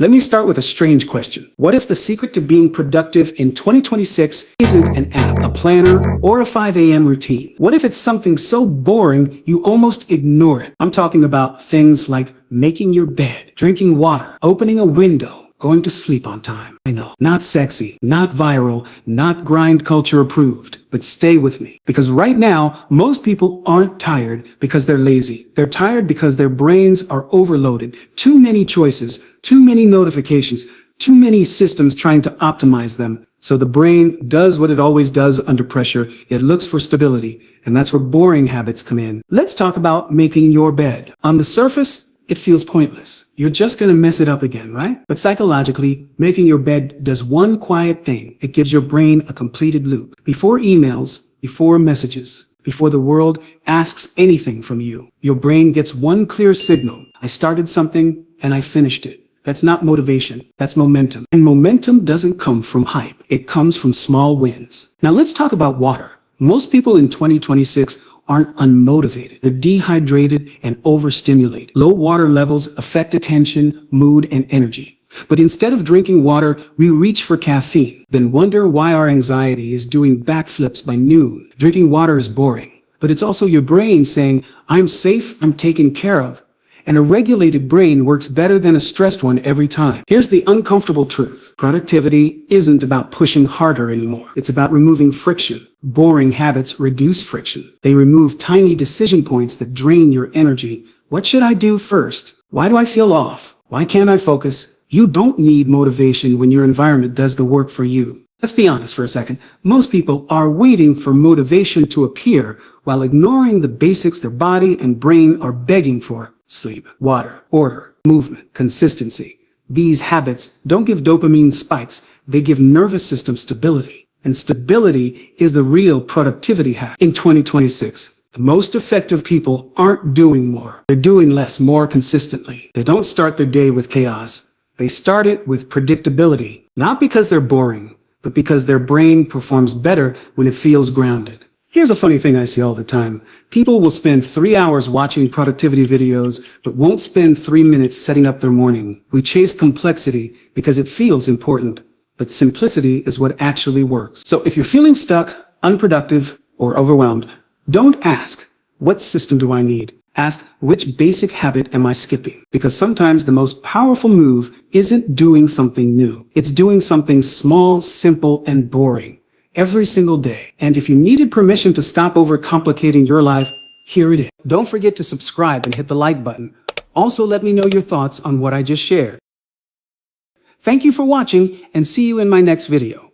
Let me start with a strange question. What if the secret to being productive in 2026 isn't an app, a planner, or a 5 a.m. routine? What if it's something so boring you almost ignore it? I'm talking about things like making your bed, drinking water, opening a window, going to sleep on time. I know, not sexy, not viral, not grind culture approved, but stay with me. Because right now, most people aren't tired because they're lazy. They're tired because their brains are overloaded. Too many choices, too many notifications, too many systems trying to optimize them. So the brain does what it always does under pressure. It looks for stability, and that's where boring habits come in. Let's talk about making your bed. On the surface, it feels pointless. You're just gonna mess it up again, right? But psychologically, making your bed does one quiet thing. It gives your brain a completed loop. Before emails, before messages, before the world asks anything from you, your brain gets one clear signal. I started something and I finished it. That's not motivation, that's momentum. And momentum doesn't come from hype. It comes from small wins. Now let's talk about water. Most people in 2026 aren't unmotivated. They're dehydrated and overstimulated. Low water levels affect attention, mood, and energy. But instead of drinking water, we reach for caffeine, then wonder why our anxiety is doing backflips by noon. Drinking water is boring, but it's also your brain saying, I'm safe, I'm taken care of. And a regulated brain works better than a stressed one every time. Here's the uncomfortable truth. Productivity isn't about pushing harder anymore. It's about removing friction. Boring habits reduce friction. They remove tiny decision points that drain your energy. What should I do first? Why do I feel off? Why can't I focus? You don't need motivation when your environment does the work for you. Let's be honest for a second. Most people are waiting for motivation to appear while ignoring the basics their body and brain are begging for. Sleep, water, order, movement, consistency. These habits don't give dopamine spikes. They give nervous system stability. And stability is the real productivity hack. In 2026, the most effective people aren't doing more. They're doing less more consistently. They don't start their day with chaos. They start it with predictability. Not because they're boring, but because their brain performs better when it feels grounded. Here's a funny thing I see all the time. People will spend 3 hours watching productivity videos, but won't spend 3 minutes setting up their morning. We chase complexity because it feels important, but simplicity is what actually works. So if you're feeling stuck, unproductive, or overwhelmed, don't ask, what system do I need? Ask, which basic habit am I skipping? Because sometimes the most powerful move isn't doing something new. It's doing something small, simple, and boring. Every single day. And if you needed permission to stop overcomplicating your life, here it is. Don't forget to subscribe and hit the like button. Also, let me know your thoughts on what I just shared. Thank you for watching and see you in my next video.